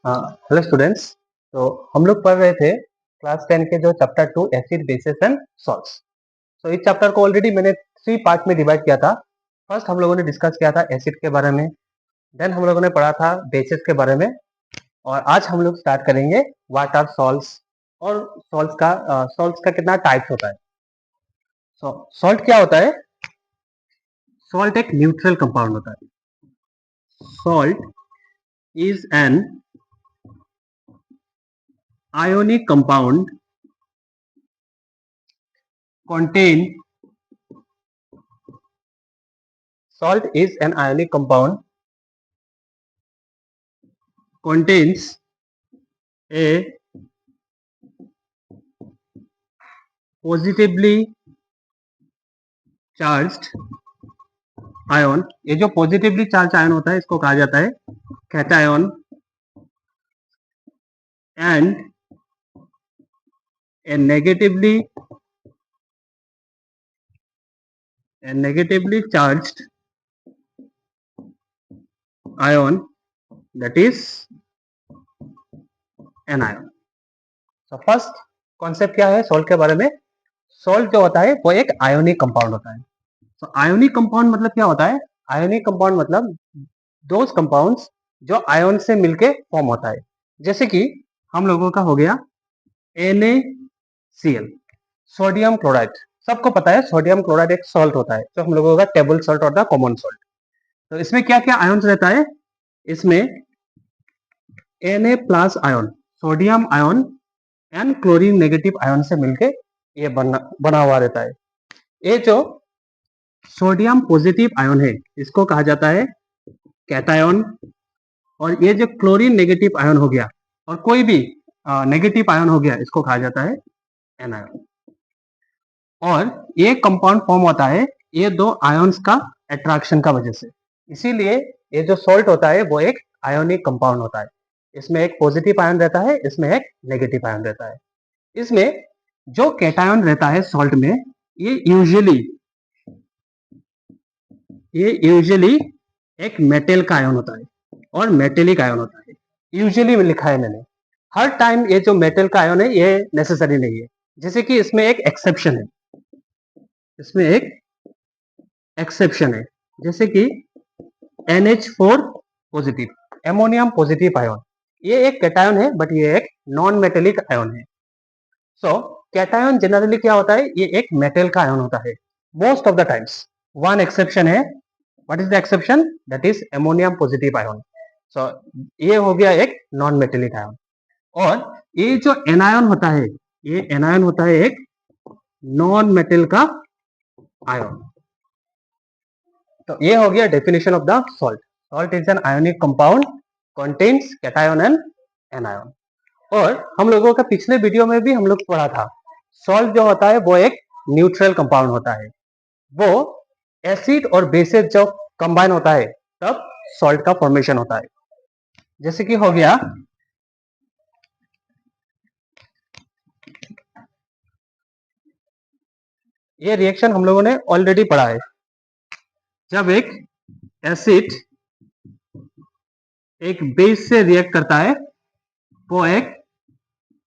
Hello students. तो हम लोग पढ़ रहे थे क्लास 10 के जो chapter 2 acid basis and salts. तो इस चैप्टर को ऑलरेडी मैंने 3 पार्ट में डिवाइड किया था। फर्स्ट हम लोगों ने डिस्कस किया था एसिड के बारे में, देन हम लोगों ने पढ़ा था बेसिस के बारे में, और आज हम लोग स्टार्ट करेंगे व्हाट आर सॉल्ट्स और सॉल्ट्स का कितना टाइप्स होता है। सॉल्ट क्या होता है? सॉल्ट एक न्यूट्रल कंपाउंड होता है। Salt is an ionic compound contain salt is an ionic compound contains a positively charged ion। ये जो पॉजिटिवली चार्ज आयन होता है इसको कहा जाता है cation, and a negatively charged ion that is anion। तो फर्स्ट कॉन्सेप्ट क्या है सॉल्ट के बारे में? सॉल्ट जो होता है वो एक आयोनिक कंपाउंड होता है। तो आयोनिक कंपाउंड मतलब क्या होता है? आयोनिक कंपाउंड मतलब दोज कंपाउंड्स जो आयन से मिलके फॉर्म होता है। जैसे कि हम लोगों का हो गया NaCl, सोडियम क्लोराइड। सबको पता है सोडियम क्लोराइड एक सॉल्ट होता है, जो हम लोगों का टेबल सॉल्ट होता है, कॉमन सॉल्ट। तो इसमें क्या क्या आयन्स रहता है? इसमें Na plus ion, sodium ion and chlorine negative ion से मिलके ये बना हुआ रहता है। ये जो सोडियम पॉजिटिव आयन है इसको कहा जाता है कैटायन, और ये जो क्लोरीन नेगेटिव आयन हो गया और कोई भी नेगेटिव आयन हो गया इसको कहा जाता है एनायन। और ये कंपाउंड फॉर्म होता है ये दो आयन्स का अट्रैक्शन का वजह से। इसीलिए ये जो सॉल्ट होता है वो एक आयोनिक कंपाउंड होता है। इसमें एक पॉजिटिव आयन रहता है, इसमें एक नेगेटिव आयन रहता है। इसमें जो कैटायन रहता है सॉल्ट में, ये यूजुअली एक मेटल का आयन होता है और मेटेलिक आयन होता है। यूजुअली में लिखा है मैंने, हर टाइम ये जो मेटल का आयन है ये नेसेसरी नहीं है। जैसे कि इसमें एक एक्सेप्शन है, जैसे कि NH4 positive, ammonium positive ion. ये एक कैटायन है बट ये एक नॉन मेटेलिक आयन है। सो कैटायन जनरली क्या होता है? ये एक मेटल का आयन होता है most of the times. One exception है। What is the exception? That is ammonium positive ion. So ये हो गया एक नॉन मेटेलिक आयन। और ये जो एनायन होता है, ये एनायन होता है एक नॉन मेटल का आयन। तो ये हो गया definition of the salt. Salt is an ionic compound contains cation and anion. और हम लोगों का पिछले वीडियो में भी हम लोग पढ़ा था, सॉल्ट जो होता है वो एक न्यूट्रल कंपाउंड होता है। वो एसिड और बेसिस जब कंबाइन होता है तब सॉल्ट का फॉर्मेशन होता है। जैसे कि हो गया ये रिएक्शन हम लोगों ने ऑलरेडी पढ़ा है। जब एक एसिड एक बेस से रिएक्ट करता है वो एक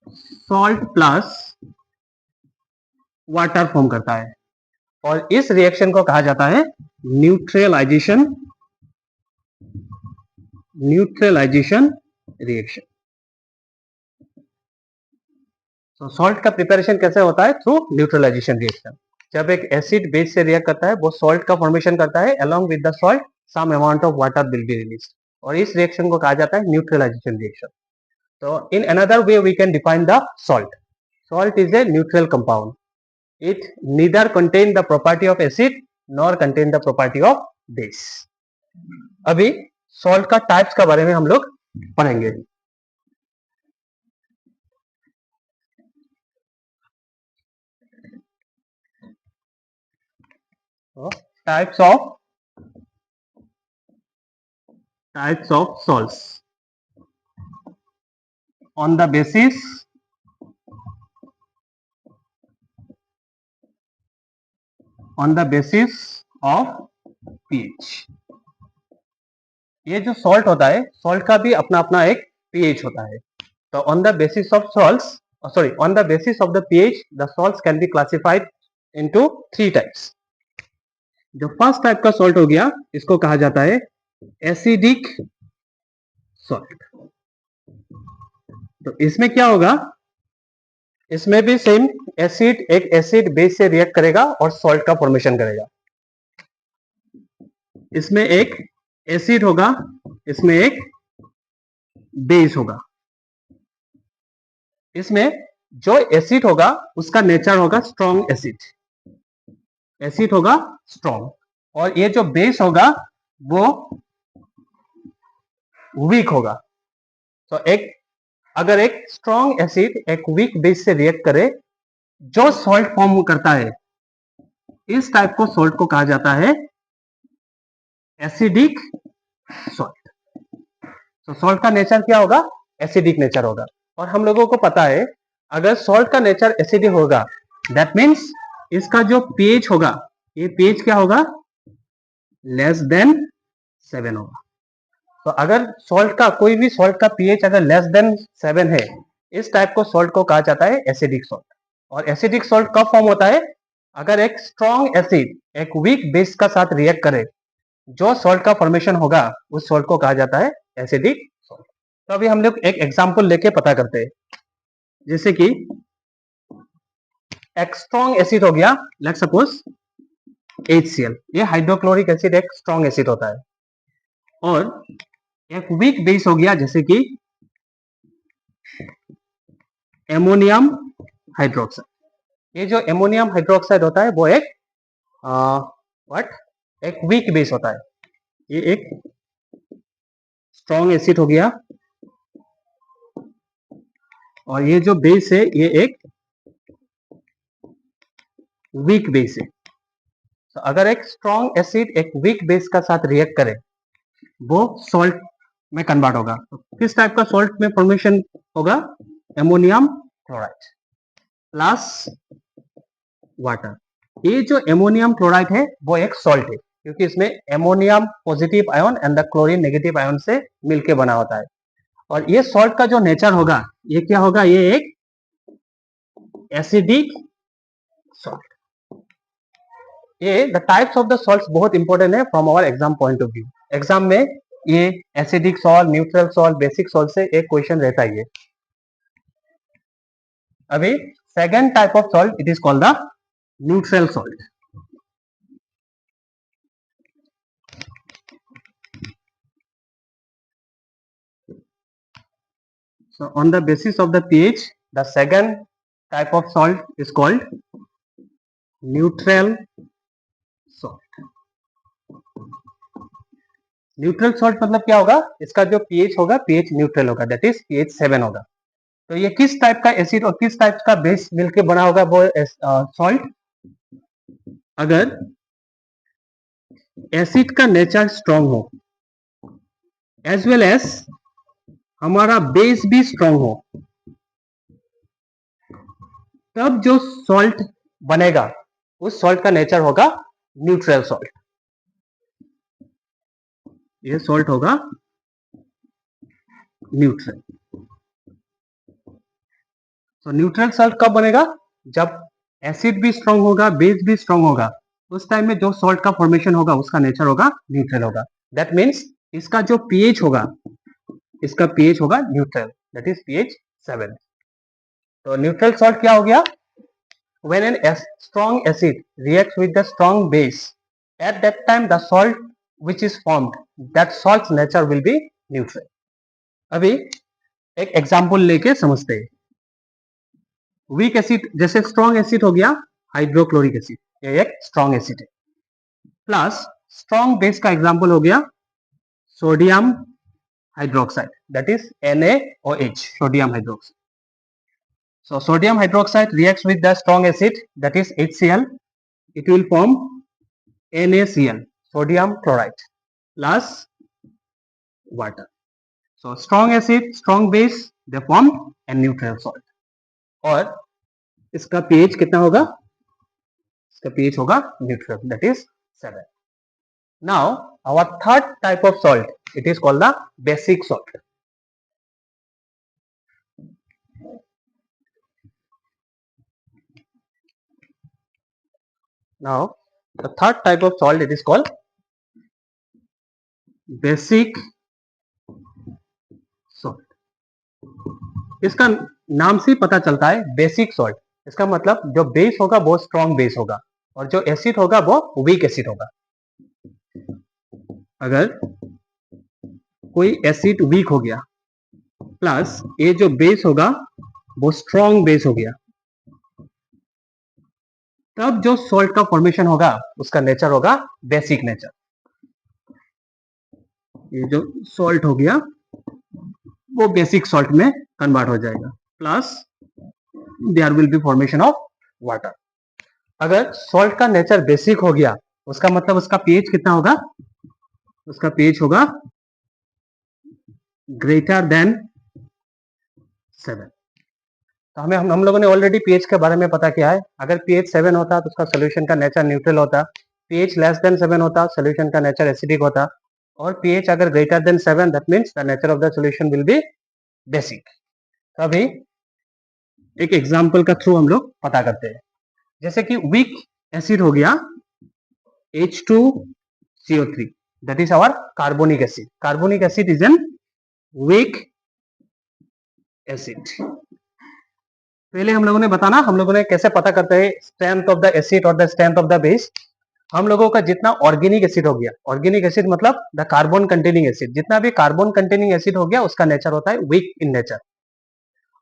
सॉल्ट प्लस वाटर फॉर्म करता है, और इस रिएक्शन को कहा जाता है न्यूट्रलाइजेशन रिएक्शन। तो सॉल्ट का प्रिपरेशन कैसे होता है? Through neutralization reaction. जब एक एसिड बेस से रिएक्ट करता है वो सॉल्ट का फॉर्मेशन करता है, along with the salt some amount of water will be released, और इस रिएक्शन को कहा जाता है न्यूट्रलाइजेशन रिएक्शन। तो in another way we can define the salt. Salt is a neutral compound. It neither contain the property of acid nor contain the property of base। अभी salt का types का बारे में हम लोग पढ़ेंगे। Types of salts on the basis of pH. ये जो सॉल्ट होता है, सॉल्ट का भी अपना अपना एक pH होता है. तो on the basis of salts, on the basis of the pH, the salts can be classified into 3 types. जो फर्स्ट टाइप का सॉल्ट हो गया, इसको कहा जाता है एसिडिक सॉल्ट. तो इसमें क्या होगा, इसमें भी सेम एक एसिड बेस से रिएक्ट करेगा और सॉल्ट का फॉर्मेशन करेगा. इसमें एक एसिड होगा, इसमें एक बेस होगा. इसमें जो एसिड होगा उसका नेचर होगा स्ट्रॉन्ग एसिड होगा स्ट्रॉन्ग, और ये जो बेस होगा वो वीक होगा. तो अगर एक स्ट्रॉन्ग एसिड एक वीक बेस से रिएक्ट करे, जो सॉल्ट फॉर्म करता है, इस टाइप को सॉल्ट को कहा जाता है एसिडिक सॉल्ट. तो सॉल्ट का नेचर क्या होगा, एसिडिक नेचर होगा. और हम लोगों को पता है अगर सॉल्ट का नेचर एसिडिक होगा, दैट मीन्स इसका जो पीएच होगा, ये पीएच क्या होगा, लेस देन 7 होगा. तो अगर सॉल्ट का कोई भी सॉल्ट का पीएच अगर लेस देन 7 है, इस टाइप को सॉल्ट को कहा जाता है एसिडिक सॉल्ट. और एसिडिक सॉल्ट कब फॉर्म होता है, अगर एक स्ट्रॉन्ग एसिड एक वीक बेस का साथ रिएक्ट करे, जो सॉल्ट का फॉर्मेशन होगा उस सॉल्ट को कहा जाता है एसिडिक सॉल्ट. तो अभी हम लोग एक एग्जांपल लेके पता करते हैं. जैसे कि एक स्ट्रॉन्ग एसिड हो गया, लेट्स सपोज HCl. ये हाइड्रोक्लोरिक एसिड एक स्ट्रॉन्ग एसिड होता है. और एक वीक बेस हो गया जैसे कि एमोनियम हाइड्रोक्साइड. ये जो एमोनियम हाइड्रोक्साइड होता है वो एक वीक बेस होता है. ये एक स्ट्रॉन्ग एसिड हो गया और ये जो बेस है ये एक वीक बेस है. तो अगर एक स्ट्रॉन्ग एसिड एक वीक बेस का साथ रिएक्ट करे, वो सॉल्ट में कन्वर्ट होगा. तो किस टाइप का सॉल्ट में फॉर्मेशन होगा, एमोनियम क्लोराइड प्लस वाटर. ये जो एमोनियम क्लोराइड है वो एक सॉल्ट है, क्योंकि इसमें ammonium positive ion and the chlorine negative ion से मिलके बना होता है. और ये सॉल्ट का जो नेचर होगा, ये क्या होगा, ये एक एसिडिक सॉल्ट. ये the types of the salts बहुत इंपॉर्टेंट है from our exam point of view. Exam में ये acidic salt, neutral salt, basic salt से एक क्वेश्चन रहता है. अभी second type of salt, it is called the neutral salt. So on the basis of the pH, the second type of salt is called neutral salt. Neutral salt मतलब क्या होगा, इसका जो pH होगा pH न्यूट्रल होगा, that is pH 7 होगा. तो ये किस टाइप का एसिड और किस टाइप का बेस मिलके बना होगा वो सॉल्ट. अगर एसिड का नेचर स्ट्रॉन्ग हो एज वेल एज हमारा बेस भी स्ट्रॉन्ग हो, तब जो सॉल्ट बनेगा उस सॉल्ट का नेचर होगा न्यूट्रल सॉल्ट. ये सॉल्ट होगा न्यूट्रल. तो न्यूट्रल सॉल्ट कब बनेगा, जब एसिड भी स्ट्रॉन्ग होगा, बेस भी स्ट्रॉन्ग होगा, उस टाइम में जो सॉल्ट का फॉर्मेशन होगा उसका नेचर होगा न्यूट्रल होगा. दैट मीन्स इसका जो पीएच होगा, इसका पीएच होगा न्यूट्रल, दैट इज pH 7. तो न्यूट्रल सॉल्ट क्या हो गया, when an strong acid reacts with the strong base, at that time the salt which is formed, that salt's nature will be neutral. अभी एक example लेके समझते हैं. वीक एसिड, जैसे स्ट्रॉन्ग एसिड हो गया हाइड्रोक्लोरिक एसिड, ये एक स्ट्रॉन्ग एसिड है. प्लस स्ट्रॉन्ग बेस का एग्जांपल हो गया sodium hydroxide, that is NaOH, sodium hydroxide. So sodium hydroxide reacts with the strong acid, that is HCl. It will form NaCl, sodium chloride, plus water. So strong acid, strong base, they form a neutral salt. और इसका pH कितना होगा, इसका pH होगा neutral, that is 7. Now our third type of salt, it is called the basic salt. Now, the third type of salt, it is called basic salt. इसका नाम से ही पता चलता है बेसिक सॉल्ट. इसका मतलब जो बेस होगा वो स्ट्रॉन्ग बेस होगा और जो एसिड होगा वो वीक एसिड होगा. अगर कोई एसिड वीक हो गया प्लस ये जो बेस होगा वो स्ट्रॉन्ग बेस हो गया, तब जो सॉल्ट का फॉर्मेशन होगा उसका नेचर होगा बेसिक नेचर. ये जो सॉल्ट हो गया वो बेसिक सॉल्ट में कन्वर्ट हो जाएगा. Plus there will be formation of water. अगर सॉल्ट का नेचर बेसिक हो गया उसका मतलब उसका पीएच कितना होगा? उसका पीएच होगा ग्रेटर देन 7. तो हम लोगों ने ऑलरेडी पीएच के बारे में पता किया है. अगर पीएच 7 होता तो उसका सोल्यूशन का नेचर न्यूट्रल होता. पीएच लेस देन 7 होता, सोल्यूशन का नेचर एसिडिक होता. और पीएच अगर greater than 7, that means the nature of the solution will be basic. तो अभी एक एग्जांपल का थ्रू हम लोग पता करते हैं. जैसे कि वीक एसिड हो गया H2CO3, that is our carbonic acid. Carbonic acid is an weak acid. पहले हम लोगों ने बताना हम लोगों ने कैसे पता करते हैं स्ट्रेंथ ऑफ द एसिड और the strength of the base. हम लोगों का जितना ऑर्गेनिक एसिड हो गया, ऑर्गेनिक एसिड मतलब द कार्बन कंटेनिंग एसिड, जितना भी कार्बन कंटेनिंग एसिड हो गया उसका नेचर होता है वीक इन नेचर.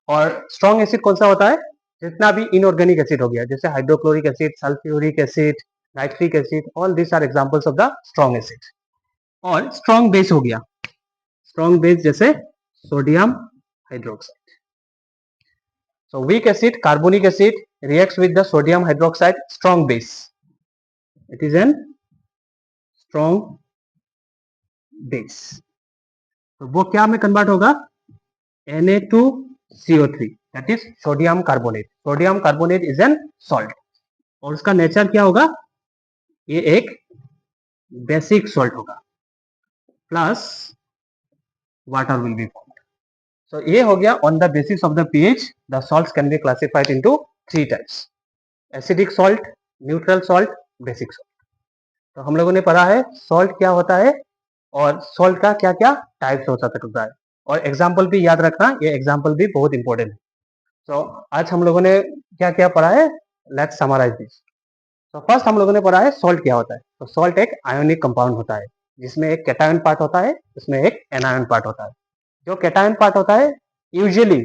और स्ट्रॉन्ग एसिड कौन सा होता है? जितना भी इनऑर्गेनिक एसिड हो गया, जैसे hydrochloric acid, sulphuric acid, nitric acid, all this are examples of the strong acid. और स्ट्रॉन्ग बेस हो गया, स्ट्रॉन्ग बेस जैसे sodium hydroxide. So weak acid, carbonic acid reacts with the sodium hydroxide, strong base. It is an strong base. तो वो क्या में convert होगा? Na2CO3, that is sodium carbonate. Sodium carbonate is an salt. और उसका nature क्या होगा? ये एक बेसिक सॉल्ट होगा. Plus water will be formed. So ये हो गया on the basis of the pH, the salts can be classified into 3 types: acidic salt, neutral salt, basic salt. तो हम लोगों ने पढ़ा है सॉल्ट क्या होता है और सॉल्ट का क्या क्या टाइप्स हो सकता है. और एग्जाम्पल भी याद रखना, ये एग्जाम्पल भी बहुत इंपॉर्टेंट है. तो आज हम लोगों ने क्या क्या पढ़ा है, लेट्स समराइज दिस. तो फर्स्ट हम लोगों ने पढ़ा है सॉल्ट क्या होता है. तो सॉल्ट एक आयोनिक कंपाउंड होता है जिसमें एक कैटायन पार्ट होता है, उसमें एक एनायन पार्ट होता है. जो कैटायन पार्ट होता है यूजुअली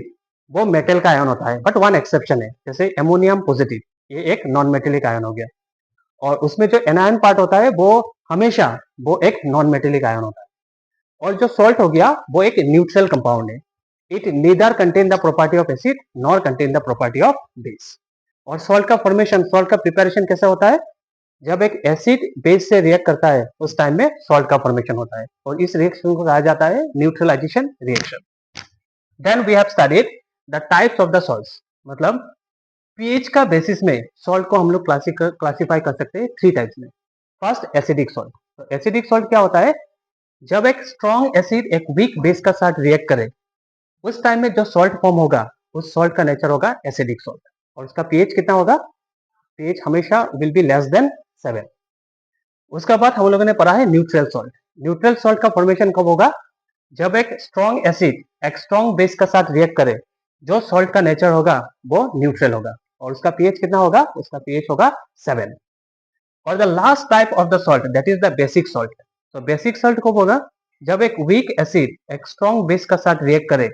वो मेटल का आयन होता है, बट वन एक्सेप्शन है, जैसे एमोनियम पॉजिटिव, ये एक नॉन मेटेलिक आयन हो गया. और उसमें जो एनायन पार्ट होता है वो हमेशा वो एक नॉन मेटेलिक आयन होता है. और जो सॉल्ट हो गया वो एक न्यूट्रल कंपाउंड है. It neither contain the property of acid nor contain the property of base. और सॉल्ट का फॉर्मेशन, सॉल्ट का प्रिपरेशन कैसे होता है? जब एक एसिड बेस से रिएक्ट करता है उस टाइम में सॉल्ट का फॉर्मेशन होता है और इस रिएक्शन को कहा जाता है neutralization reaction. Then we have studied the types of the salts. मतलब पीएच का बेसिस में सॉल्ट को हम लोग क्लासिफाई कर सकते हैं 3 टाइप्स में. First acidic salt. तो एसिडिक सॉल्ट क्या होता है? जब एक स्ट्रॉन्ग एसिड एक वीक बेस का साथ रिएक्ट करे उस टाइम में जो सॉल्ट फॉर्म होगा उस सॉल्ट का नेचर होगा एसिडिक सॉल्ट. और उसका पीएच कितना होगा? पीएच हमेशा विल बी लेस देन 7. उसका बाद हम लोगों ने पढ़ा है न्यूट्रल सॉल्ट. न्यूट्रल सॉल्ट का फॉर्मेशन कब होगा? जब एक स्ट्रॉन्ग एसिड एक स्ट्रॉन्ग बेस का साथ रिएक्ट करे, जो सॉल्ट का नेचर होगा वो न्यूट्रल होगा और उसका पीएच कितना होगा? उसका पीएच होगा 7. और the last type of the salt that is the basic salt. तो बेसिक सॉल्ट कब होगा? जब एक वीक एसिड एक स्ट्रॉन्ग बेस का साथ रिएक्ट करे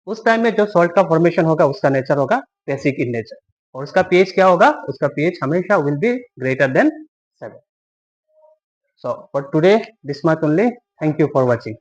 उस टाइम में जो सॉल्ट का फॉर्मेशन होगा उसका नेचर होगा बेसिक इन नेचर. और उसका पीएच क्या होगा? उसका पीएच हमेशा will be greater than 7. So for today this much only. Thank you for watching.